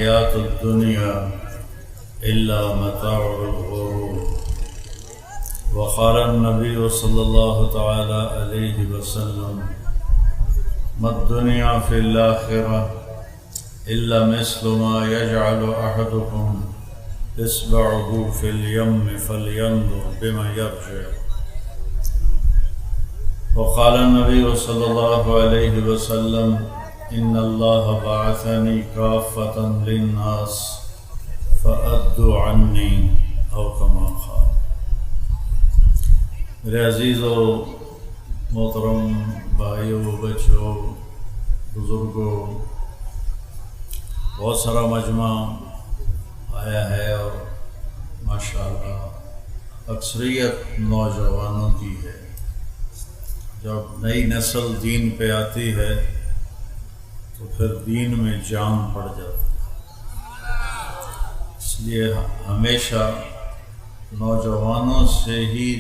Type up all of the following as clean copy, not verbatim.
حیات الدنیا الا متاع الغرور وقال النبی صلی اللہ تعالی علیہ وسلم ما الدنیا فی الآخرہ الا مثل ما يجعل احدكم اصبعه في اليم فلينظر بما يرجع وقال النبی صلی اللہ علیہ وسلم ان اللہ بعثنی کافۃ للناس فأدوا عنی او کما قال۔ میرے عزیز و محترم بھائیوں، بچوں، بزرگوں، بہت سارا مجمع آیا ہے اور ماشاءاللہ اکثریت نوجوانوں کی ہے۔ جب نئی نسل دین پہ آتی ہے تو پھر دین میں جان پڑ جاتی ہے، اس لیے ہمیشہ نوجوانوں سے ہی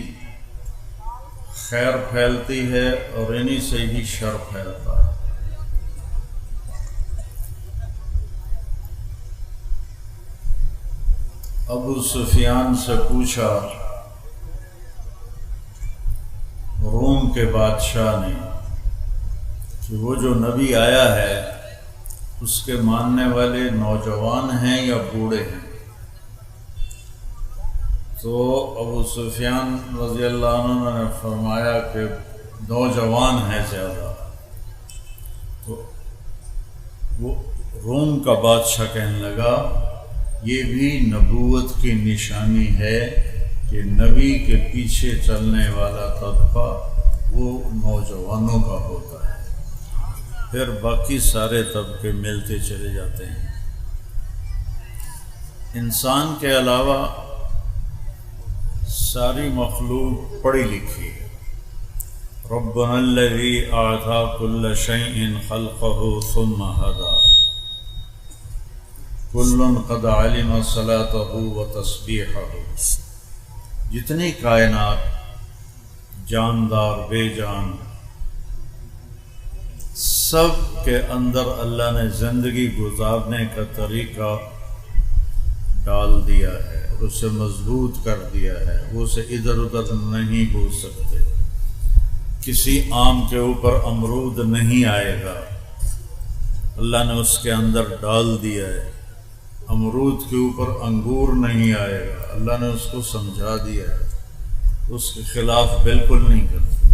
خیر پھیلتی ہے اور انہی سے ہی شر پھیلتا ہے۔ ابو سفیان سے پوچھا روم کے بادشاہ نے کہ وہ جو نبی آیا ہے اس کے ماننے والے نوجوان ہیں یا بوڑھے ہیں؟ تو ابو سفیان رضی اللہ عنہ نے فرمایا کہ نوجوان ہیں زیادہ۔ تو وہ روم کا بادشاہ کہنے لگا یہ بھی نبوت کی نشانی ہے کہ نبی کے پیچھے چلنے والا طبقہ وہ نوجوانوں کا ہوتا ہے، پھر باقی سارے طبقے ملتے چلے جاتے ہیں۔ انسان کے علاوہ ساری مخلوق پڑھی لکھی ہے۔ ربنا الذی اعطی کل شیء خلقہ ثم ہدی کل قد علم صلاتہ و تسبیحہ۔ جتنی کائنات جاندار بے جان سب کے اندر اللہ نے زندگی گزارنے کا طریقہ ڈال دیا ہے اور اسے مضبوط کر دیا ہے، وہ اسے ادھر ادھر نہیں ہو سکتے۔ کسی آم کے اوپر امرود نہیں آئے گا، اللہ نے اس کے اندر ڈال دیا ہے۔ امرود کے اوپر انگور نہیں آئے گا، اللہ نے اس کو سمجھا دیا ہے، اس کے خلاف بالکل نہیں کرتے۔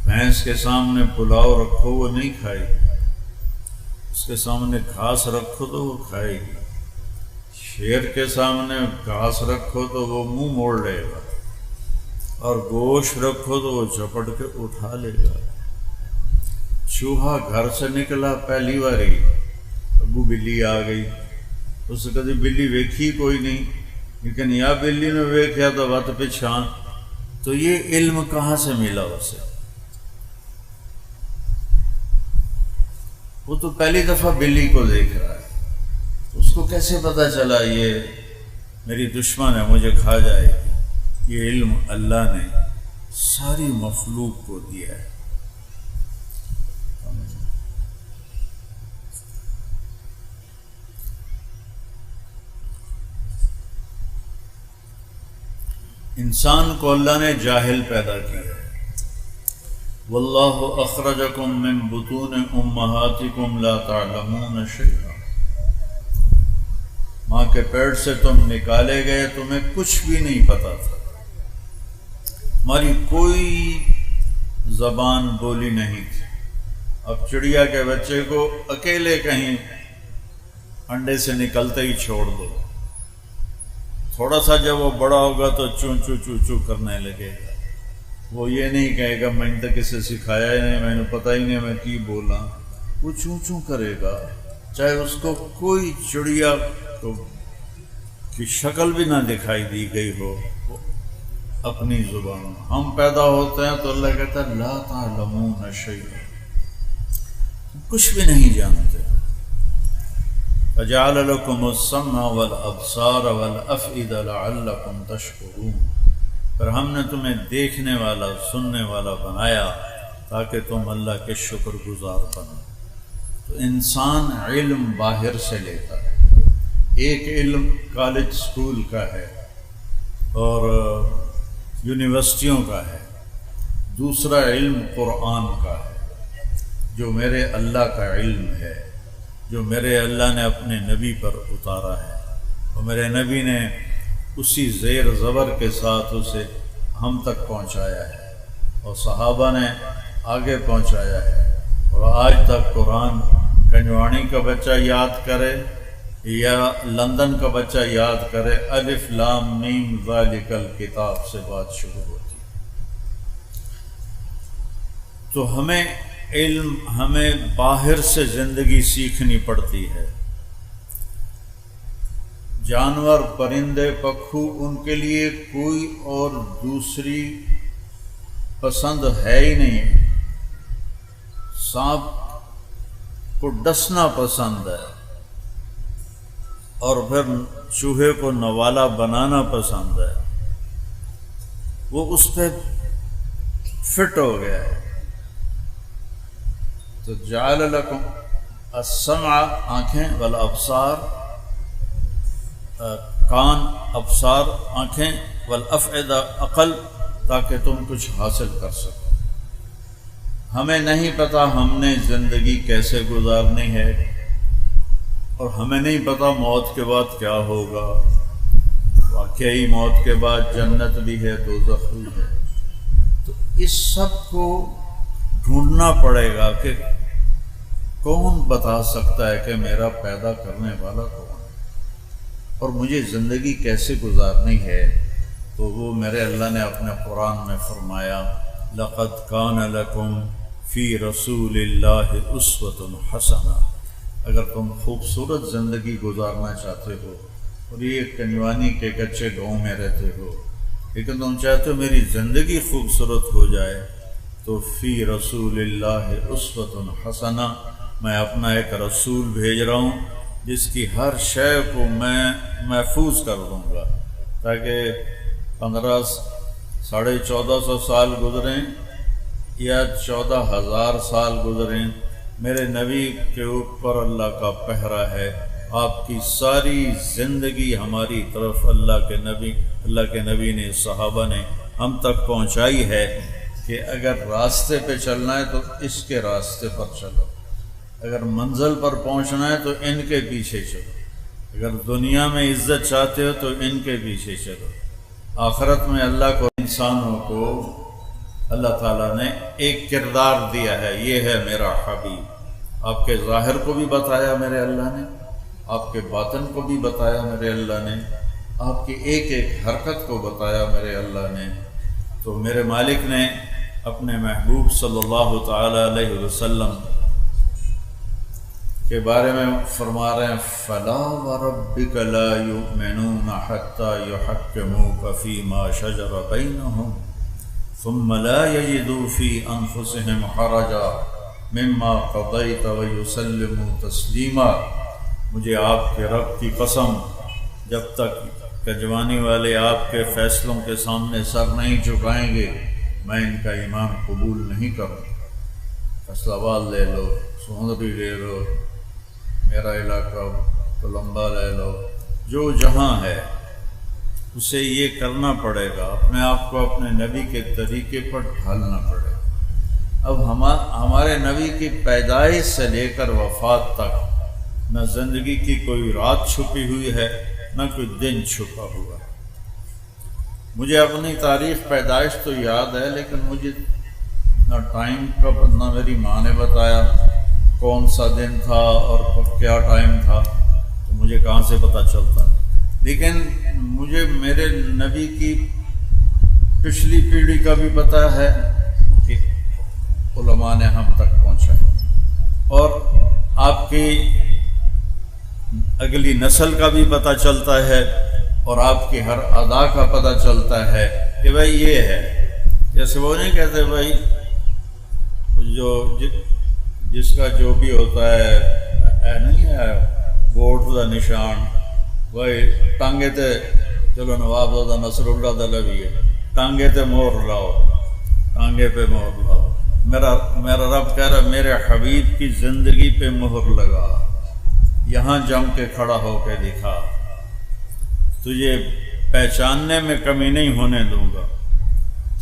بھینس کے سامنے پلاؤ رکھو وہ نہیں کھائے گی، اس کے سامنے گھاس رکھو تو وہ کھائے گی۔ شیر کے سامنے گھاس رکھو تو وہ منہ موڑ لے گا، اور گوشت رکھو تو وہ جھپٹ کے اٹھا لے گا۔ چوہا گھر سے نکلا پہلی باری، ابو بلی آ گئی، اس کدی بلی ویکھی کوئی نہیں، لیکن یا بلی نے ویکھیا تو وت پچھان۔ تو یہ علم کہاں سے ملا اسے؟ وہ تو پہلی دفعہ بلی کو دیکھ رہا ہے، اس کو کیسے پتا چلا یہ میری دشمن ہے مجھے کھا جائے گی؟ یہ علم اللہ نے ساری مخلوق کو دیا ہے۔ انسان کو اللہ نے جاہل پیدا کیا ہے۔ واللہ اخرجکم من بطون امہاتکم لا تعلمون شیئا، ماں کے پیٹ سے تم نکالے گئے، تمہیں کچھ بھی نہیں پتا تھا، ہماری کوئی زبان بولی نہیں تھی۔ اب چڑیا کے بچے کو اکیلے کہیں انڈے سے نکلتے ہی چھوڑ دو، تھوڑا سا جب وہ بڑا ہوگا تو چوں چوں چوں چوں کرنے لگے گا۔ وہ یہ نہیں کہے گا میں نے تو کسے سکھایا ہی نہیں، میں نے پتہ ہی نہیں میں کی بولا، وہ چوں چوں کرے گا، چاہے اس کو کوئی چڑیا کی شکل بھی نہ دکھائی دی گئی ہو، وہ اپنی زبان۔ ہم پیدا ہوتے ہیں تو اللہ کہتا ہے لا تعلمون شیئا، کچھ بھی نہیں جانتے۔ فَجَعَلَ لَكُمُ السَّمْعَ وَالْأَبْصَارَ وَالْأَفْئِدَةَ لَعَلَّكُمْ تَشْكُرُونَ، پھر ہم نے تمہیں دیکھنے والا سننے والا بنایا تاکہ تم اللہ کے شکر گزار بنو۔ تو انسان علم باہر سے لیتا ہے، ایک علم کالج سکول کا ہے اور یونیورسٹیوں کا ہے، دوسرا علم قرآن کا ہے، جو میرے اللہ کا علم ہے، جو میرے اللہ نے اپنے نبی پر اتارا ہے، اور میرے نبی نے اسی زیر زبر کے ساتھ اسے ہم تک پہنچایا ہے اور صحابہ نے آگے پہنچایا ہے۔ اور آج تک قرآن کنجوانی کا بچہ یاد کرے یا لندن کا بچہ یاد کرے، الف لام میم ذالک الکتاب سے بات شروع ہوتی۔ تو ہمیں باہر سے زندگی سیکھنی پڑتی ہے۔ جانور، پرندے، پکھو، ان کے لیے کوئی اور دوسری پسند ہے ہی نہیں۔ سانپ کو ڈسنا پسند ہے اور پھر چوہے کو نوالا بنانا پسند ہے، وہ اس پہ فٹ ہو گیا ہے۔ تو جعل لکم السمع، آنکھیں، والابصار، کان، ابصار، آنکھیں، والافئدہ، عقل، تاکہ تم کچھ حاصل کر سکو۔ ہمیں نہیں پتا ہم نے زندگی کیسے گزارنی ہے، اور ہمیں نہیں پتا موت کے بعد کیا ہوگا۔ واقعی موت کے بعد جنت بھی ہے، دوزخ بھی ہے۔ تو اس سب کو ڈھونڈنا پڑے گا کہ کون بتا سکتا ہے کہ میرا پیدا کرنے والا کون ہے اور مجھے زندگی کیسے گزارنی ہے۔ تو وہ میرے اللہ نے اپنے قرآن میں فرمایا، لَقَدْ كَانَ لَكُمْ فِي رَسُولِ اللَّهِ أُسْوَةٌ حَسَنَةٌ۔ اگر تم خوبصورت زندگی گزارنا چاہتے ہو اور یہ کنجوانی کے کچے گاؤں میں رہتے ہو، لیکن تم چاہتے ہو میری زندگی خوبصورت ہو جائے، تو فی رسول اللہ اسوۃ حسنہ، میں اپنا ایک رسول بھیج رہا ہوں جس کی ہر شے کو میں محفوظ کر دوں گا، تاکہ 1450 سال گزریں یا 14,000 سال گزریں، میرے نبی کے اوپر اللہ کا پہرا ہے۔ آپ کی ساری زندگی ہماری طرف اللہ کے نبی نے، صحابہ نے ہم تک پہنچائی ہے کہ اگر راستے پہ چلنا ہے تو اس کے راستے پر چلو، اگر منزل پر پہنچنا ہے تو ان کے پیچھے چلو، اگر دنیا میں عزت چاہتے ہو تو ان کے پیچھے چلو۔ آخرت میں اللہ کو، انسانوں کو اللہ تعالیٰ نے ایک کردار دیا ہے، یہ ہے میرا حبیب۔ آپ کے ظاہر کو بھی بتایا میرے اللہ نے، آپ کے باطن کو بھی بتایا میرے اللہ نے، آپ کی ایک ایک حرکت کو بتایا میرے اللہ نے۔ تو میرے مالک نے اپنے محبوب صلی اللہ تعالی علیہ وسلم کے بارے میں فرما رہے ہیں، فَلَا وَرَبِّكَ لَا يُؤْمِنُونَ حَتَّى يُحَكِّمُوكَ فِي مَا شَجَرَ بَيْنَهُمْ ثُمَّ لَا يَجِدُوا فِي أَنفُسِهِمْ حَرَجًا مِمَّا قَضَيْتَ وَيُسَلِّمُوا تَسْلِيمًا۔ مجھے آپ کے رب کی قسم، جب تک کجوانی والے آپ کے فیصلوں کے سامنے سر نہیں جھکائیں گے، میں ان کا ایمان قبول نہیں کروں۔ فیصلہ آباد لے لو، سہندری لے لو، میرا علاقہ کولمبا لے لو، جو جہاں ہے اسے یہ کرنا پڑے گا، اپنے آپ کو اپنے نبی کے طریقے پر ڈھالنا پڑے گا۔ اب ہمارے نبی کی پیدائش سے لے کر وفات تک نہ زندگی کی کوئی رات چھپی ہوئی ہے، نہ کوئی دن چھپا ہوا ہے۔ مجھے اپنی تاریخ پیدائش تو یاد ہے، لیکن مجھے نہ ٹائم کا، نہ میری ماں نے بتایا کون سا دن تھا اور کیا ٹائم تھا، تو مجھے کہاں سے پتہ چلتا۔ لیکن مجھے میرے نبی کی پچھلی پیڑھی کا بھی پتہ ہے کہ علماء نے ہم تک پہنچایا، اور آپ کی اگلی نسل کا بھی پتہ چلتا ہے، اور آپ کی ہر ادا کا پتہ چلتا ہے کہ بھائی یہ ہے۔ جیسے وہ نہیں کہتے بھائی جس کا جو بھی ہوتا ہے نہیں ہے ووٹ دا نشان، بھائی ٹانگے تے، چلو نواب زادہ نصر اللہ دلوی ہے، ٹانگے تے مہر لاؤ، ٹانگے پہ مہر لاؤ۔ میرا رب کہہ رہا میرے حبیب کی زندگی پہ مہر لگا، یہاں جم کے کھڑا ہو کے دکھا، تجھے پہچاننے میں کمی نہیں ہونے دوں گا۔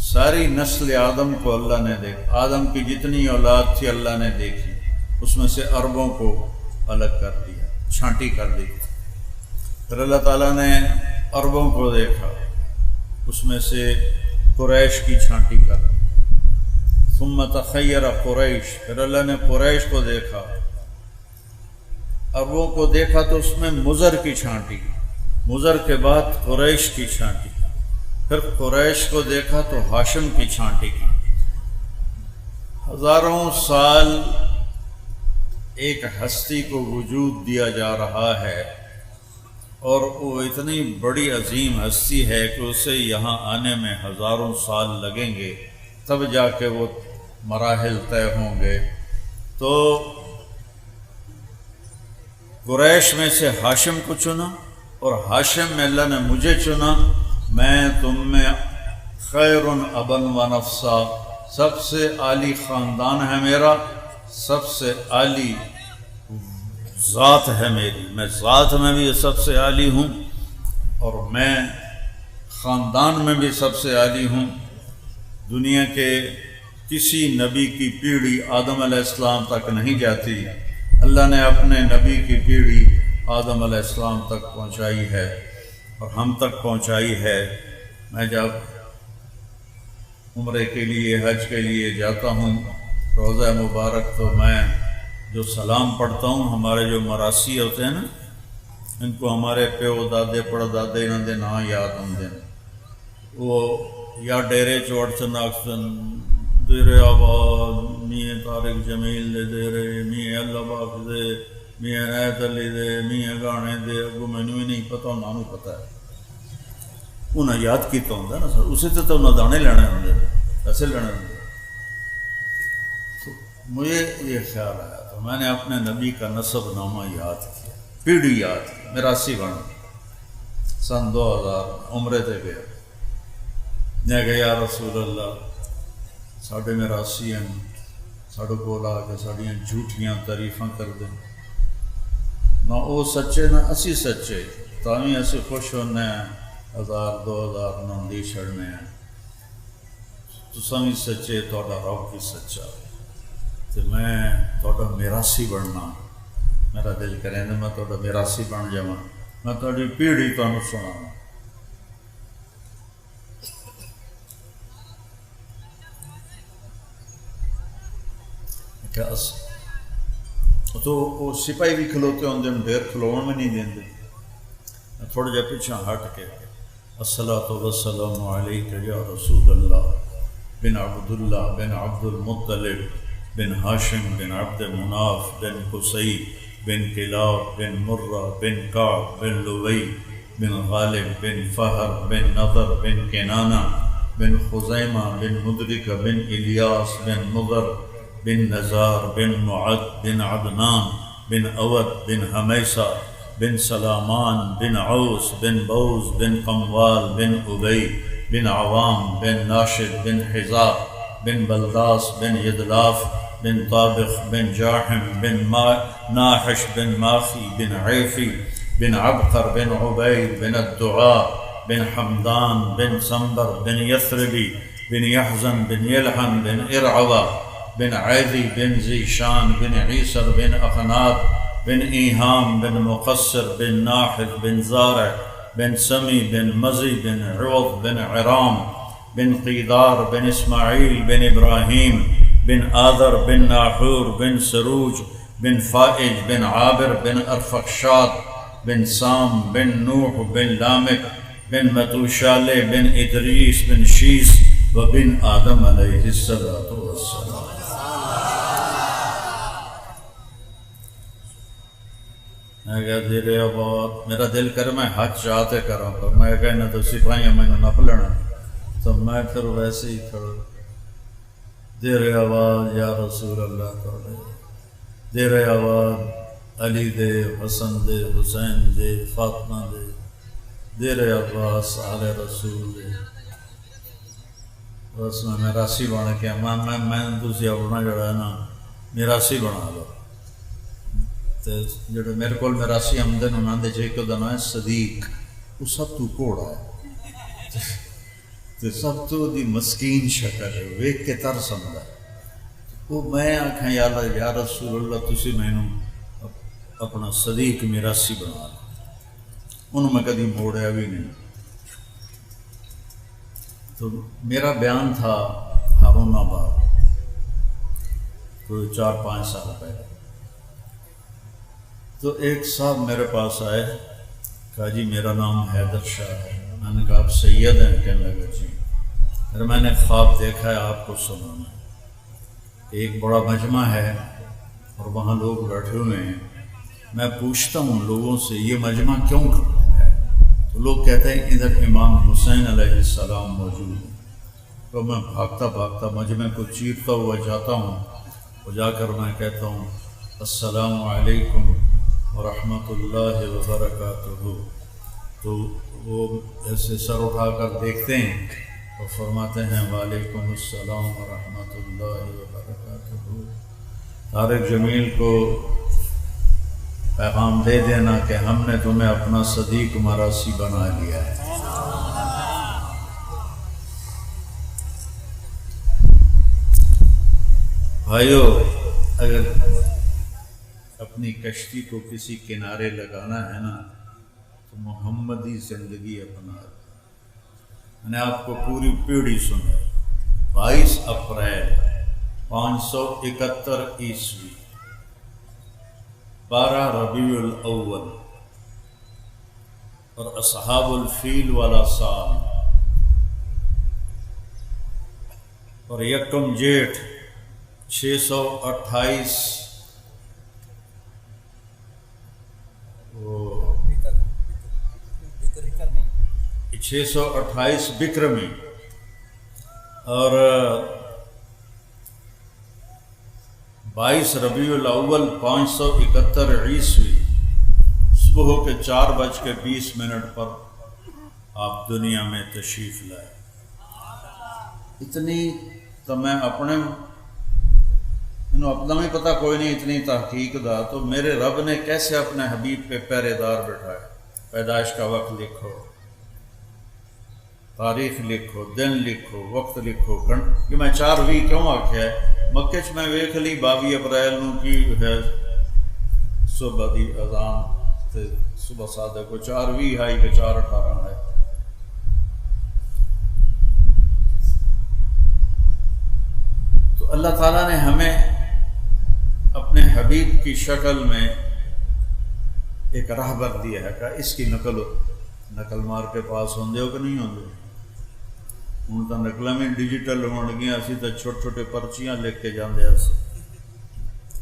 ساری نسل آدم کو اللہ نے دیکھا، آدم کی جتنی اولاد تھی اللہ نے دیکھی، اس میں سے عربوں کو الگ کر دیا، چھانٹی کر دی۔ پھر اللہ تعالیٰ نے عربوں کو دیکھا، اس میں سے قریش کی چھانٹی کر دی۔ ثم تخیر قریش، پھر اللہ نے قریش کو دیکھا، عربوں کو دیکھا تو اس میں مضر کی چھانٹی، مضر کے بعد قریش کی چھانٹی، پھر قریش کو دیکھا تو ہاشم کی چھانٹی کی۔ ہزاروں سال ایک ہستی کو وجود دیا جا رہا ہے، اور وہ اتنی بڑی عظیم ہستی ہے کہ اسے یہاں آنے میں ہزاروں سال لگیں گے، تب جا کے وہ مراحل طے ہوں گے۔ تو قریش میں سے ہاشم کو چنا، اور ہاشم میں اللہ نے مجھے چنا، میں تم میں خیر ابن و نفسا، سب سے عالی خاندان ہے میرا، سب سے عالی ذات ہے میری، میں ذات میں بھی سب سے عالی ہوں، اور میں خاندان میں بھی سب سے عالی ہوں۔ دنیا کے کسی نبی کی پیڑھی آدم علیہ السلام تک نہیں جاتی، اللہ نے اپنے نبی کی پیڑھی آدم علیہ السلام تک پہنچائی ہے، اور ہم تک پہنچائی ہے۔ میں جب عمرے کے لیے، حج کے لیے جاتا ہوں روضہ مبارک، تو میں جو سلام پڑھتا ہوں، ہمارے جو مراسی ہوتے ہیں نا، ان کو ہمارے پیو دادے پڑ دادے انہوں دے نام یاد ہوندے ہیں، وہ یا ڈیرے چوڑ چناکسن، دیرے آباد، میاں طارق جمیل دے ڈیرے، میاں اللہ باغ دے، میاں عنایت علی دے، میاں گانے دے، اگو مینوں بھی نہیں پتا، انہوں نے پتا ہے، انہیں یاد کیتا ہوں نا سر، اسے تو انہیں دانے لینے ہوندے، پیسے لینے ہوندے۔ تو مجھے یہ خیال آیا تو میں نے اپنے نبی کا نسب نامہ یاد کیا، پیڑھی یاد کی، میراسی بنا۔ سن 2000 عمرے تے گیا، میں کہ یا رسول اللہ ساڈے میراسی ہیں، ساڈے کول آ کے ساڈیاں جھوٹیاں تعریفاں کر دیں، نہ وہ سچے نہ اسی سچے، تاویں اسی خوش ہونے ہیں، 1000 2000 نہ دی چھڑنے ہیں، تساں بھی سچے، تہاڈا رب بھی سچا، تو میں تہاڈا میراسی بننا، میرا دل کرے میں تہاڈا میراسی بن جاواں، میں تہاڈی پیڑھی تانوں سناواں۔ تو وہ سپاہی بھی کھلوتے ہوندے، ڈیر کھلوڑ میں نہیں دیندے، تھوڑا جہا پیچھے ہٹ کے الصلاۃ والسلام علیک یا رسول اللہ بن عبداللہ بن عبد المطلب بن ہاشم بن عبد مناف بن قصی بن کلاب بن مرہ بن کعب بن لوی بن غالب بن فہر بن نضر بن کنانہ بن خزیمہ بن مدرکہ بن الیاس بن مضر بن نزار بن معد بن عدنان بن اود بن حمیسہ بن سلامان بن عوس بن بوز بن قموال بن ابی بن عوام بن ناشد بن حزاب بن بلداس بن یدلاف بن طابخ بن جاحم بن ناحش بن ماخی بن عیفی بن عبقر بن عبید بن الدعاء بن حمدان بن سنبر بن یثربی بن یحزن بن یلحن بن ارعوہ بن عیدی بن زیشان بن عیسر بن اخناب بن ایہام بن مقصر بن ناحد بن زارع بن سمی بن مزی بن عوض بن عرام بن قیدار بن اسماعیل بن ابراہیم بن آذر بن ناحور بن سروج بن فائج بن عابر بن ارفخشاد بن سام بن نوح بن لامک بن متوشالہ بن ادریس بن شیس و بن آدم علیہ السلام۔ میں کہا دیرے آباد، میرا دل کرے میں حج چاہتے کروں، پر میں کہنا تو سپاہیاں میں نے نپ لینا، تو میں پھر ویسے ہی کھڑا دیرے آباد یا رسول اللہ تعالی، دیرے آباد علی دے، حسن دے، حسین دے، فاطمہ دے، دیرے عباس آل رسول دے، بس میں میراسی بنا کے میں تسی اپنا جڑا ہے نا میراسی بنا لو، تو جڑے میرے کو میراسی آمدن انہوں نے ایک دا نام ہے صدیق، وہ سب تو کوڑا ہے، تو سب تو دی مسکین شکل ہے، ویک کے ترس آندا ہے۔ وہ میں آکھاں یا اللہ یا رسول اللہ تسی مینوں اپنا صدیق میراسی بنا لو، انہوں میں کدی موڑیا بھی نہیں۔ تو میرا بیان تھا ہارون آباد کوئی 4-5 سال پہلے، تو ایک صاحب میرے پاس آئے، کہا جی میرا نام حیدر شاہ ہے۔ میں نے کہا آپ سید ہیں؟ کہنے لگا جی۔ پھر میں نے خواب دیکھا ہے آپ کو سنانا۔ ایک بڑا مجمع ہے اور وہاں لوگ بیٹھے ہوئے ہیں، میں پوچھتا ہوں لوگوں سے یہ مجمع کیوں ہے؟ تو لوگ کہتے ہیں ادھر امام حسین علیہ السلام موجود ہیں۔ تو میں بھاگتا بھاگتا مجمع کو چیرتا ہوا جاتا ہوں، اور جا کر میں کہتا ہوں السلام علیکم ورحمۃ اللہ وبرکاتہ۔ تو وہ ایسے سر اٹھا کر دیکھتے ہیں اور فرماتے ہیں وعلیکم السلام ورحمۃ اللہ وبرکاتہ۔ طارق جمیل کو پیغام دے دینا کہ ہم نے تمہیں اپنا صدیق مراسی بنا لیا ہے۔ بھائیو، اگر اپنی کشتی کو کسی کنارے لگانا ہے نا تو محمدی زندگی اپنا۔ میں نے آپ کو پوری پیڑھی سنا۔ 22 اپریل 571 عیسوی، 12 ربیع الاول اور اصحاب الفیل والا سال، اور یکم جیٹھ 628 628 بکرمی، اور 22 ربیع الاول 571 عیسوی، صبح کے 4:20 پر آپ دنیا میں تشریف لائے۔ اتنی تو میں اپنے اپنا بھی پتہ کوئی نہیں، اتنی تحقیق دا تو میرے رب نے کیسے اپنے حبیب پہ پہرے دار بٹھائے۔ پیدائش کا وقت لکھو، تاریخ لکھو، دن لکھو، وقت لکھو۔ کہ میں 4 کیوں آکھیا ہے؟ مکہ چ میں ویکھ لی 22 اپریل نو کی ہے صبح دی اذان تے صبح صادق کو 4:20 ہے کہ 4:18 ہے۔ تو اللہ تعالیٰ نے ہمیں اپنے حبیب کی شکل میں ایک راہبر دیا ہے کہ اس کی نقل مار کے پاس ہوندے ہو کہ نہیں ہوندے؟ ہوں تو نقلیں بھی ڈیجیٹل ہون گیا، اسی تو چھوٹے چھوٹے پرچیاں لکھ کے جاندے ہیں،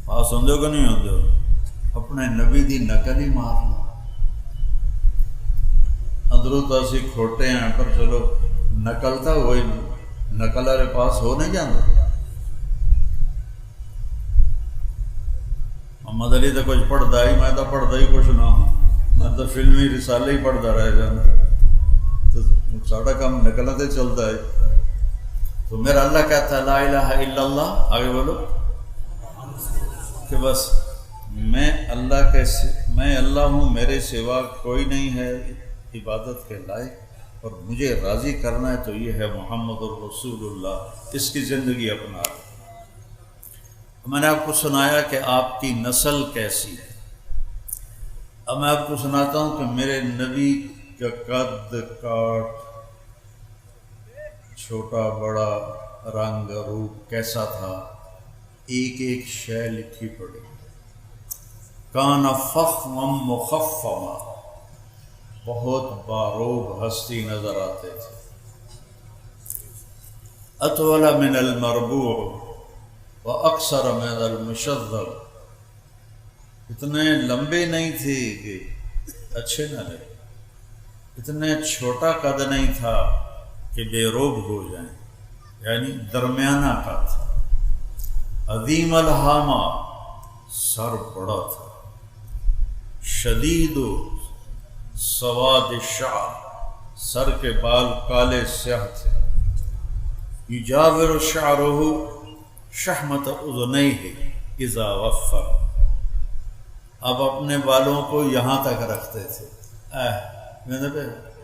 پاس ہوندے ہو کہ نہیں ہوندے ہو؟ اپنے نبی دی نقل ہی مارنا۔ اندروں تو اسی کھوٹے ہیں پر چلو نقل تو ہوئی، نقل والے پاس ہو نہیں جاندے۔ محمد علی تو کچھ پڑھتا ہی، میں تو پڑھتا ہی کچھ نہ ہوں، میں تو فلمی رسالے ہی پڑھتا رہ جانا، تو ساڑھا کام نکلنا تے چلتا ہے۔ تو میرا اللہ کہتا ہے لا الہ الا اللہ، آگے بولو کہ بس میں اللہ ہوں، میرے سوا کوئی نہیں ہے عبادت کے لائق، اور مجھے راضی کرنا ہے تو یہ ہے محمد الرسول اللہ، اس کی زندگی اپنا۔ میں نے آپ کو سنایا کہ آپ کی نسل کیسی ہے، اب میں آپ کو سناتا ہوں کہ میرے نبی کا قد کاٹ، چھوٹا بڑا، رنگ روپ کیسا تھا، ایک ایک شے لکھی پڑی۔ کان فخما مخفما، بہت باروب ہستی نظر آتے تھے۔ اطول من المربوع واکثر من المشذب، اتنے لمبے نہیں تھے کہ اچھے نہ لگے، اتنے چھوٹا قد نہیں تھا کہ بے روب ہو جائیں، یعنی درمیانہ کا تھا۔ عظیم الحامہ، سر بڑا تھا۔ شدید سواد الشعر، سر کے بال کالے سیاہ تھے۔ یجاور شعرہ شحمت اذنیہ اذا وفر، اب اپنے بالوں کو یہاں تک رکھتے تھے،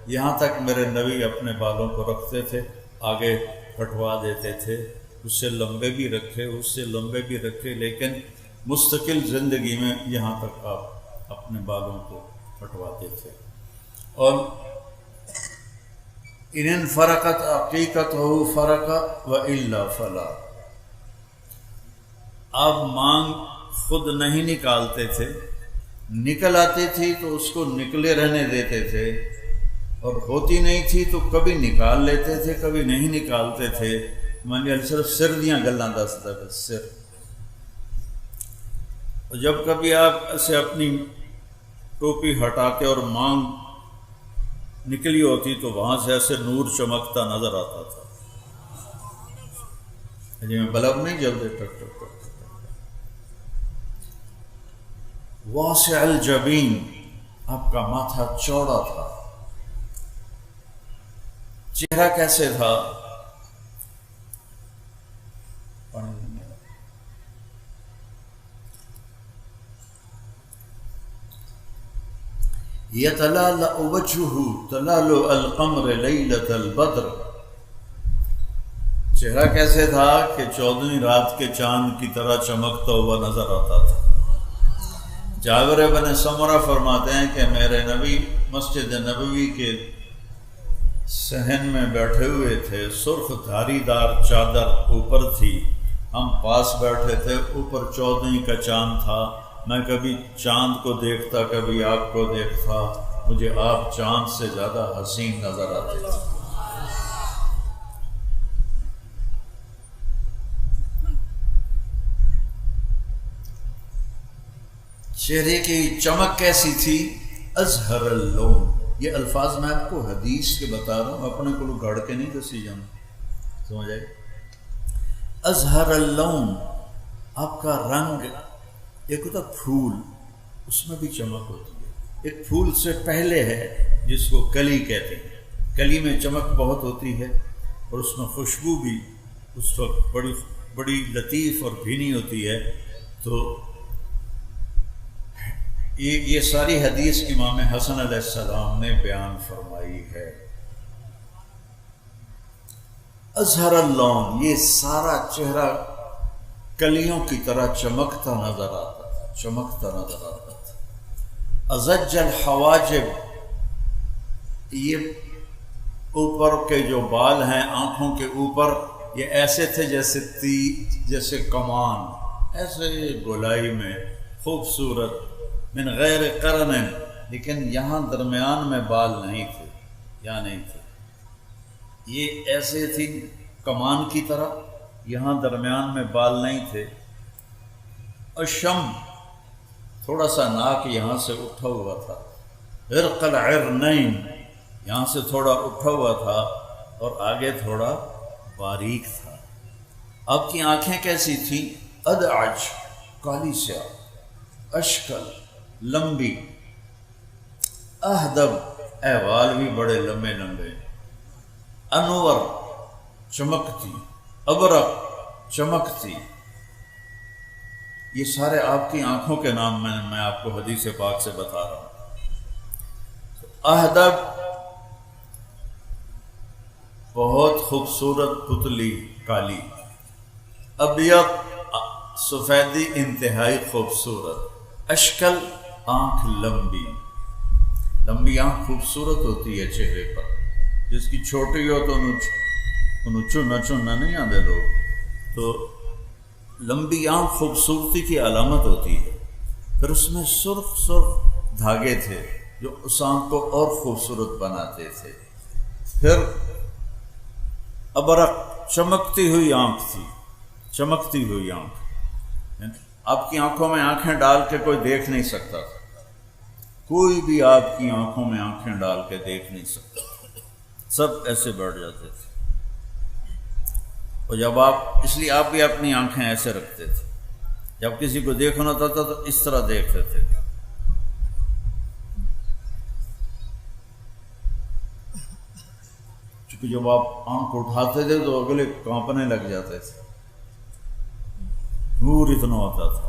یہاں تک میرے نبی اپنے بالوں کو رکھتے تھے، آگے کٹوا دیتے تھے، اس سے لمبے بھی رکھے، اس سے لمبے بھی رکھے، لیکن مستقل زندگی میں یہاں تک آپ اپنے بالوں کو کٹواتے تھے۔ اور ان فرقت عقیقتہ فرق والا فلا، آپ مانگ خود نہیں نکالتے تھے، نکل آتی تھی تو اس کو نکلے رہنے دیتے تھے، اور ہوتی نہیں تھی تو کبھی نکال لیتے تھے کبھی نہیں نکالتے تھے۔ میں صرف سر دیاں گلاں دسدا ہے، سر۔ اور جب کبھی آپ ایسے اپنی ٹوپی ہٹاتے اور مانگ نکلی ہوتی تو وہاں سے ایسے نور چمکتا نظر آتا تھا، جی میں بلب نہیں جلتے، ٹک ٹک ٹک۔ واسع الجبین، آپ کا ماتھا چوڑا تھا۔ چہرہ کیسے تھا؟ یتلالأ وجہہ تلالؤ القمر لیلۃ البدر، چہرہ کیسے تھا کہ 14ویں رات کے چاند کی طرح چمکتا ہوا نظر آتا تھا۔ جابر بن سمرہ فرماتے ہیں کہ میرے نبی مسجد نبوی کے صحن میں بیٹھے ہوئے تھے، سرخ دھاری دار چادر اوپر تھی، ہم پاس بیٹھے تھے، اوپر 14ویں کا چاند تھا، میں کبھی چاند کو دیکھتا کبھی آپ کو دیکھتا، مجھے آپ چاند سے زیادہ حسین نظر آتے تھے۔ چہرے کی چمک کیسی تھی؟ ازہر اللون، یہ الفاظ میں آپ کو حدیث کے بتا رہا ہوں، اپنے کو گھڑ کے نہیں دسی جاؤں، سمجھ آئے؟ ازہر اللون، آپ کا رنگ، ایک ہوتا پھول، اس میں بھی چمک ہوتی ہے، ایک پھول سے پہلے ہے جس کو کلی کہتے ہیں، کلی میں چمک بہت ہوتی ہے اور اس میں خوشبو بھی اس وقت بڑی لطیف اور بھینی ہوتی ہے۔ تو یہ ساری حدیث امام حسن علیہ السلام نے بیان فرمائی ہے۔ ازہر اللون، یہ سارا چہرہ کلیوں کی طرح چمکتا نظر آتا تھا، چمکتا نظر آتا تھا۔ ازج الحواجب، یہ اوپر کے جو بال ہیں آنکھوں کے اوپر، یہ ایسے تھے جیسے کمان، ایسے گولائی میں خوبصورت، من غیر قرن، لیکن یہاں درمیان میں بال نہیں تھے، یہاں نہیں تھے، یہ ایسے تھی کمان کی طرح، یہاں درمیان میں بال نہیں تھے۔ الشم، تھوڑا سا ناک یہاں سے اٹھا ہوا تھا، عرق العرنین، یہاں سے تھوڑا اٹھا ہوا تھا اور آگے تھوڑا باریک تھا۔ آپ کی آنکھیں کیسی تھیں؟ ادعج، کالی سیاہ، اشکل، لمبی، اہدب، احوال بھی بڑے لمبے لمبے، انور، چمکتی، ابرق، چمکتی، یہ سارے آپ کی آنکھوں کے نام میں آپ کو حدیث پاک سے بتا رہا ہوں۔ اہدب، بہت خوبصورت پتلی کالی، ابیض، سفیدی انتہائی خوبصورت، اشکل، آنکھ لمبی، لمبی آنکھ خوبصورت ہوتی ہے چہرے پر، جس کی چھوٹی ہو تو انہوں چننا نہیں آدھے لوگ، تو لمبی آنکھ خوبصورتی کی علامت ہوتی ہے۔ پھر اس میں سرخ سرخ دھاگے تھے جو اس آنکھ کو اور خوبصورت بناتے تھے۔ پھر ابرق، چمکتی ہوئی آنکھ تھی، چمکتی ہوئی آنکھ، آپ کی آنکھوں میں آنکھیں ڈال کے کوئی دیکھ نہیں سکتا تھا، کوئی بھی آپ کی آنکھوں میں آنکھیں ڈال کے دیکھ نہیں سکتا تھا، سب ایسے بیٹھ جاتے تھے۔ اور جب اس لیے آپ بھی اپنی آنکھیں ایسے رکھتے تھے، جب کسی کو دیکھنا ہوتا تھا تو اس طرح دیکھتے تھے۔ چونکہ جب آپ آنکھ اٹھاتے تھے تو اگلے کانپنے لگ جاتے تھے، نور اتنا ہوتا تھا،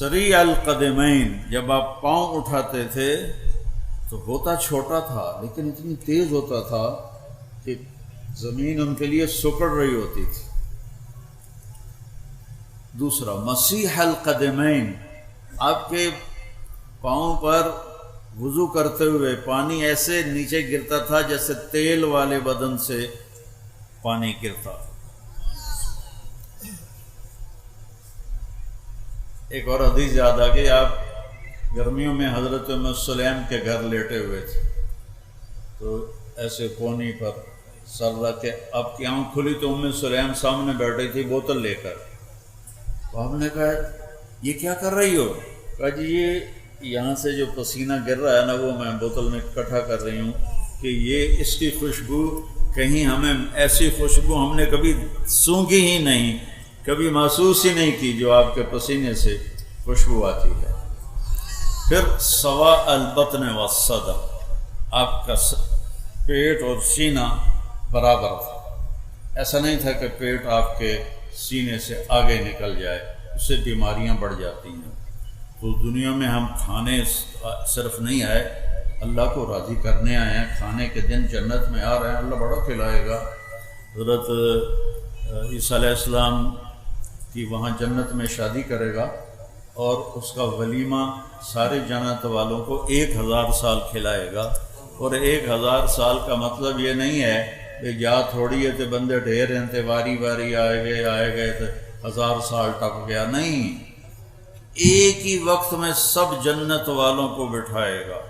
سریع القدمین، جب آپ پاؤں اٹھاتے تھے تو ہوتا چھوٹا تھا لیکن اتنی تیز ہوتا تھا کہ زمین ان کے لیے سکڑ رہی ہوتی تھی۔ دوسرا مسیح القدمین، آپ کے پاؤں پر وضو کرتے ہوئے پانی ایسے نیچے گرتا تھا جیسے تیل والے بدن سے پانی گرتا۔ ایک اور حدیث یاد آ گئی، آپ گرمیوں میں حضرت ام سلیم کے گھر لیٹے ہوئے تھے تو ایسے کونی پر سر رکھ کے آپ کی آنکھ کھلی تو ام سلیم سامنے بیٹھی تھی بوتل لے کر۔ تو آپ نے کہا یہ کیا کر رہی ہو؟ کہا جی یہ یہاں سے جو پسینہ گر رہا ہے نا وہ میں بوتل میں اکٹھا کر رہی ہوں کہ یہ اس کی خوشبو کہیں ہمیں ایسی خوشبو ہم نے کبھی سونگھی ہی نہیں، کبھی محسوس ہی نہیں کی جو آپ کے پسینے سے خوشبو آتی ہے۔ پھر سوا البطن والصدر، آپ کا پیٹ اور سینہ برابر تھا، ایسا نہیں تھا کہ پیٹ آپ کے سینے سے آگے نکل جائے، اس سے بیماریاں بڑھ جاتی ہیں۔ تو دنیا میں ہم کھانے صرف نہیں آئے، اللہ کو راضی کرنے آئے ہیں۔ کھانے کے دن جنت میں آ رہے ہیں، اللہ بڑا کھلائے گا۔ حضرت عیسیٰ علیہ السلام کی وہاں جنت میں شادی کرے گا اور اس کا ولیمہ سارے جنت والوں کو 1000 سال کھلائے گا۔ اور 1000 سال کا مطلب یہ نہیں ہے کہ جا تھوڑی ہے تو بندے ڈھیر ہیں تے واری واری آئے گئے تو 1000 سال ٹپ گیا، نہیں، ایک ہی وقت میں سب جنت والوں کو بٹھائے گا،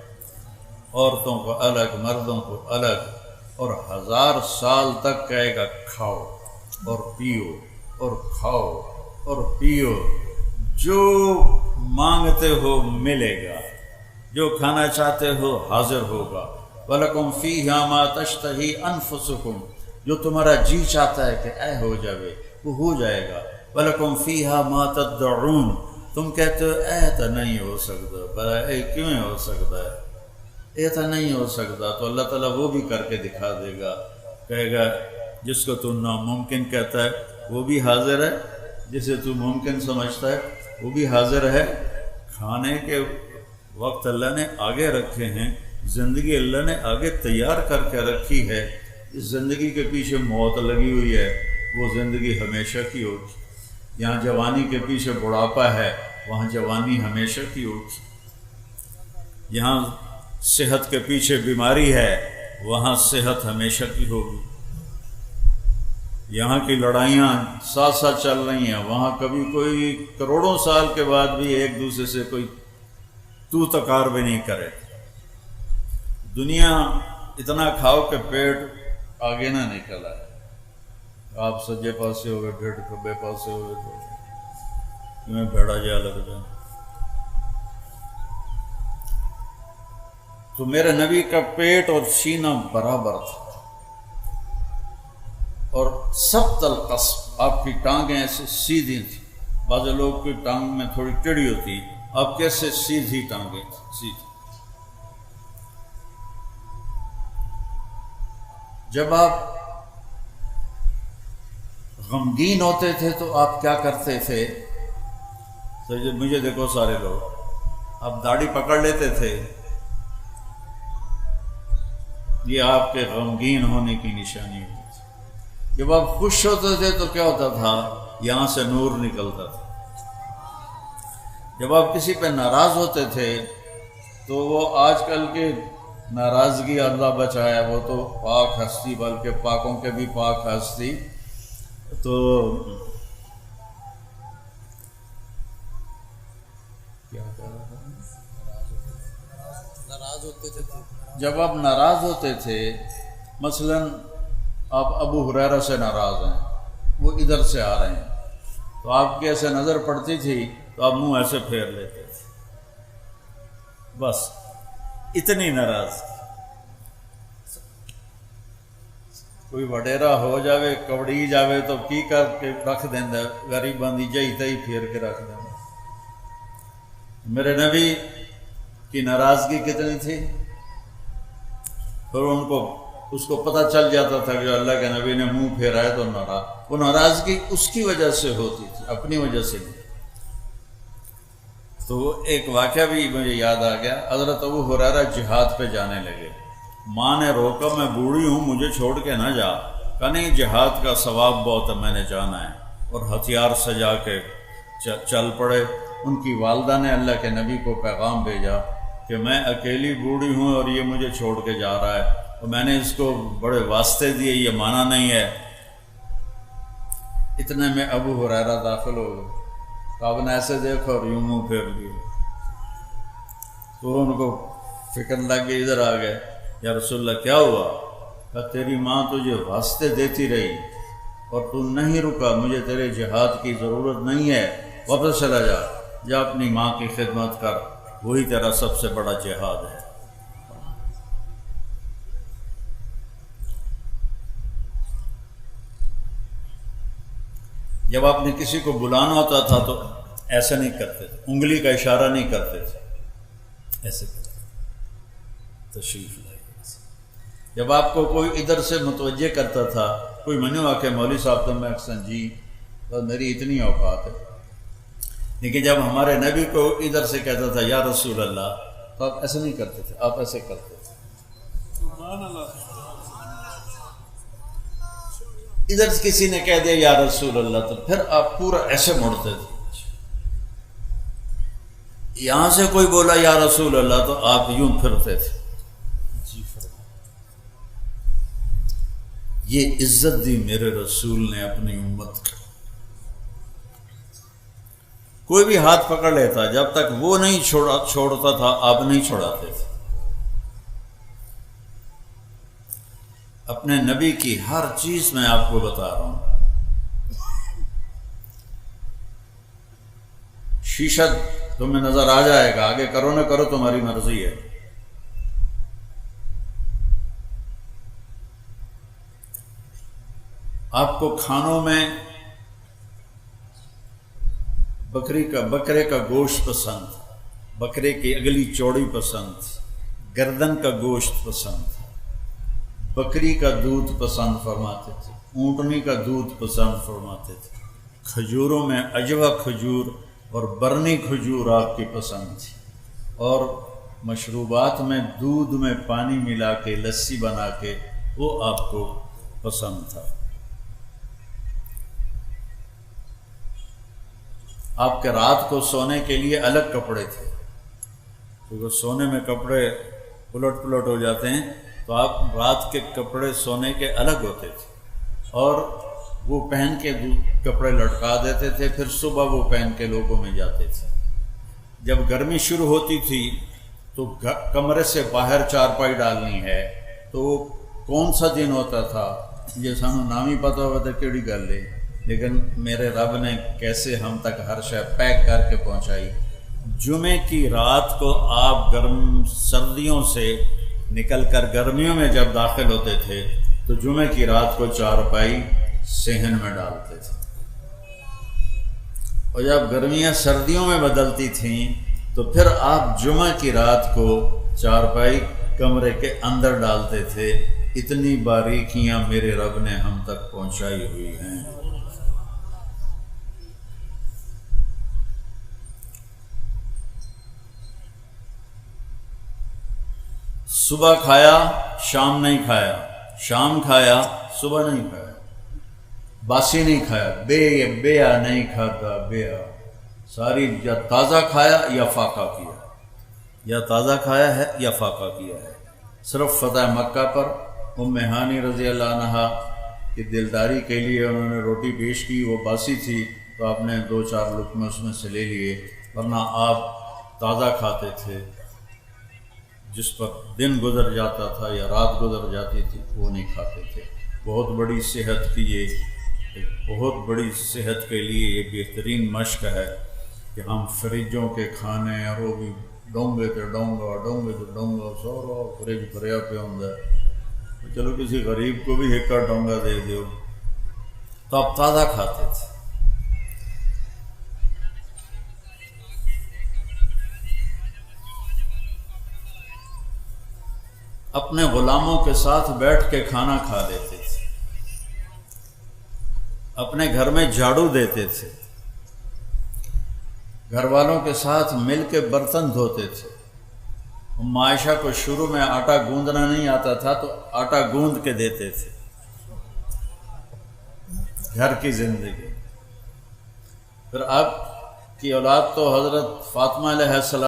عورتوں کو الگ مردوں کو الگ، اور 1000 سال تک کہے گا کھاؤ اور پیو اور کھاؤ اور پیو، جو مانگتے ہو ملے گا، جو کھانا چاہتے ہو حاضر ہوگا۔ وَلَكُمْ فِيهَا مَا تَشْتَهِي أَنفُسُكُمْ، جو تمہارا جی چاہتا ہے کہ اے ہو جائے وہ ہو جائے گا۔ وَلَكُمْ فِيهَا مَا تَدَّعُونَ، تم کہتے ہو اے تو نہیں ہو سکتا، اے کیوں ہو سکتا ہے، اے تو نہیں ہو سکتا، تو اللہ تعالیٰ وہ بھی کر کے دکھا دے گا، کہے گا جس کو تو ناممکن کہتا ہے وہ بھی حاضر ہے، جسے تو ممکن سمجھتا ہے وہ بھی حاضر ہے۔ کھانے کے وقت اللہ نے آگے رکھے ہیں، زندگی اللہ نے آگے تیار کر کے رکھی ہے۔ اس زندگی کے پیچھے موت لگی ہوئی ہے، وہ زندگی ہمیشہ کی ہوگی۔ یہاں جوانی کے پیچھے بڑھاپا ہے، وہاں جوانی ہمیشہ کی ہوگی۔ یہاں صحت کے پیچھے بیماری ہے، وہاں صحت ہمیشہ کی ہوگی۔ یہاں کی لڑائیاں ساتھ ساتھ چل رہی ہیں، وہاں کبھی کوئی کروڑوں سال کے بعد بھی ایک دوسرے سے کوئی تو تکار بھی نہیں کرے۔ دنیا اتنا کھاؤ کہ پیٹ آگے نہ نکل آئے، آپ سجے پاسے ہوئے ڈھیڑ کھبے پاسے ہوئے تو تمہیں بھیڑا جا لگ جائے۔ تو میرے نبی کا پیٹ اور سینہ برابر تھا، اور سبط القصب، آپ کی ٹانگیں ایسے سیدھی تھیں۔ بعض لوگ کی ٹانگ میں تھوڑی ٹیڑھی ہوتی، آپ کیسے سیدھی ٹانگیں سیدھی۔ جب آپ غمگین ہوتے تھے تو آپ کیا کرتے تھے؟ تو مجھے دیکھو سارے لوگ، آپ داڑھی پکڑ لیتے تھے، یہ آپ کے غمگین ہونے کی نشانی ہوتی تھی۔ جب آپ خوش ہوتے تھے تو کیا ہوتا تھا؟ یہاں سے نور نکلتا تھا۔ جب آپ کسی پہ ناراض ہوتے تھے تو وہ آج کل کے ناراضگی اللہ بچایا، وہ تو پاک ہستی، بلکہ پاکوں کے بھی پاک ہستی، تو کیا کہہ رہا تھا؟ ناراض ہوتے تھے۔ جب آپ ناراض ہوتے تھے، مثلاً آپ ابو ہریرہ سے ناراض ہیں، وہ ادھر سے آ رہے ہیں، تو آپ کی ایسے نظر پڑتی تھی تو آپ منہ ایسے پھیر لیتے تھے، بس اتنی ناراض۔ کوئی وڈیرا ہو جاوے، کبڑی جاوے تو کی کر کے رکھ دینا، غریباں دی جئی تئی پھیر کے رکھ دینا۔ میرے نبی کی ناراضگی کتنی تھی، پھر اس کو پتہ چل جاتا تھا کہ اللہ کے نبی نے منہ پھیرا ہے تو ناراض، وہ ناراضگی اس کی وجہ سے ہوتی تھی، اپنی وجہ سے نہیں۔ تو ایک واقعہ بھی مجھے یاد آ گیا، حضرت ابو ہریرہ جہاد پہ جانے لگے، ماں نے روکا میں بوڑھی ہوں مجھے چھوڑ کے نہ جا، کہا نہیں جہاد کا ثواب بہت ہے میں نے جانا ہے، اور ہتھیار سجا کے چل پڑے۔ ان کی والدہ نے اللہ کے نبی کو پیغام بھیجا کہ میں اکیلی بوڑھی ہوں اور یہ مجھے چھوڑ کے جا رہا ہے، اور میں نے اس کو بڑے واسطے دیے، یہ مانا نہیں ہے۔ اتنے میں ابو ہریرہ داخل ہو گئے، تو آپ نے ایسے دیکھا اور یوں منہ پھیر لیے، تو ان کو فکر لگ گئی، ادھر آ گئے، یا رسول اللہ کیا ہوا؟ کہا تیری ماں تجھے واسطے دیتی رہی اور تو نہیں رکا، مجھے تیرے جہاد کی ضرورت نہیں ہے، واپس چلا جا، جا اپنی ماں کی خدمت کر، وہی تیرا سب سے بڑا جہاد ہے۔ جب آپ نے کسی کو بلانا ہوتا تھا تو ایسا نہیں کرتے تھے، انگلی کا اشارہ نہیں کرتے تھے، ایسے کرتے تھے، تشریف لائے۔ جب آپ کو کوئی ادھر سے متوجہ کرتا تھا، کوئی منع ہوا کہ مولوی صاحب تو میں اکثر جی بس میری اتنی اوقات ہے، لیکن جب ہمارے نبی کو ادھر سے کہتا تھا یا رسول اللہ، تو آپ ایسے نہیں کرتے تھے، آپ ایسے کرتے تھے۔ سبحان اللہ۔ ادھر کسی نے کہہ دیا یا رسول اللہ تو پھر آپ پورا ایسے مڑتے تھے، یہاں سے کوئی بولا یا رسول اللہ تو آپ یوں پھرتے تھے۔ یہ عزت دی میرے رسول نے اپنی امت کو۔ کوئی بھی ہاتھ پکڑ لیتا، جب تک وہ نہیں چھوڑتا تھا آپ نہیں چھوڑاتے تھے۔ اپنے نبی کی ہر چیز میں آپ کو بتا رہا ہوں۔ شیشہ تمہیں نظر آ جائے گا، آگے کرو نہ کرو تمہاری مرضی ہے۔ آپ کو کھانوں میں بکرے کا گوشت پسند، بکرے کی اگلی چوڑی پسند، گردن کا گوشت پسند، بکری کا دودھ پسند فرماتے تھے، اونٹنی کا دودھ پسند فرماتے تھے، کھجوروں میں عجوہ کھجور اور برنی کھجور آپ کی پسند تھی، اور مشروبات میں دودھ میں پانی ملا کے لسی بنا کے وہ آپ کو پسند تھا۔ آپ کے رات کو سونے کے لیے الگ کپڑے تھے، کیونکہ سونے میں کپڑے پلٹ ہو جاتے ہیں، تو آپ رات کے کپڑے سونے کے الگ ہوتے تھے، اور وہ پہن کے کپڑے لٹکا دیتے تھے، پھر صبح وہ پہن کے لوگوں میں جاتے تھے۔ جب گرمی شروع ہوتی تھی تو کمرے سے باہر چارپائی ڈالنی ہے، تو کون سا دن ہوتا تھا یہ سانو نام ہی پتہ ہوا تھا کیڑی گل ہے، لیکن میرے رب نے کیسے ہم تک ہر شے پیک کر کے پہنچائی۔ جمعے کی رات کو آپ گرم سردیوں سے نکل کر گرمیوں میں جب داخل ہوتے تھے تو جمعے کی رات کو چارپائی صحن میں ڈالتے تھے، اور جب گرمیاں سردیوں میں بدلتی تھیں تو پھر آپ جمعہ کی رات کو چارپائی کمرے کے اندر ڈالتے تھے۔ اتنی باریکیاں میرے رب نے ہم تک پہنچائی ہوئی ہیں۔ صبح کھایا شام نہیں کھایا، شام کھایا صبح نہیں کھایا، باسی نہیں کھایا، بیا نہیں کھاتا، بیا ساری یا تازہ کھایا یا فاقہ کیا، یا تازہ کھایا ہے یا فاقہ کیا ہے۔ صرف فتح مکہ پر ام ہانی رضی اللہ عنہا کی دلداری کے لیے انہوں نے روٹی پیش کی، وہ باسی تھی تو آپ نے 2-4 لقمے اس میں سے لے لیے، ورنہ آپ تازہ کھاتے تھے۔ جس پر دن گزر جاتا تھا یا رات گزر جاتی تھی وہ نہیں کھاتے تھے۔ بہت بڑی صحت کی بہت بڑی صحت کے لیے یہ بہترین مشق ہے کہ ہم فریجوں کے کھانے، اور وہ بھی ڈونگے تے ڈونگا سارا فریج بھریا پہ ہوندا ہے، چلو کسی غریب کو بھی ایک ڈونگا دے دیو، تو آپ تازہ کھاتے تھے۔ اپنے غلاموں کے ساتھ بیٹھ کے کھانا کھا لیتے تھے، اپنے گھر میں جھاڑو دیتے تھے، گھر والوں کے ساتھ مل کے برتن دھوتے تھے۔ عائشہ کو شروع میں آٹا گوندنا نہیں آتا تھا تو آٹا گوند کے دیتے تھے۔ گھر کی زندگی۔ پھر آپ کی اولاد تو حضرت فاطمہ علیہ السلام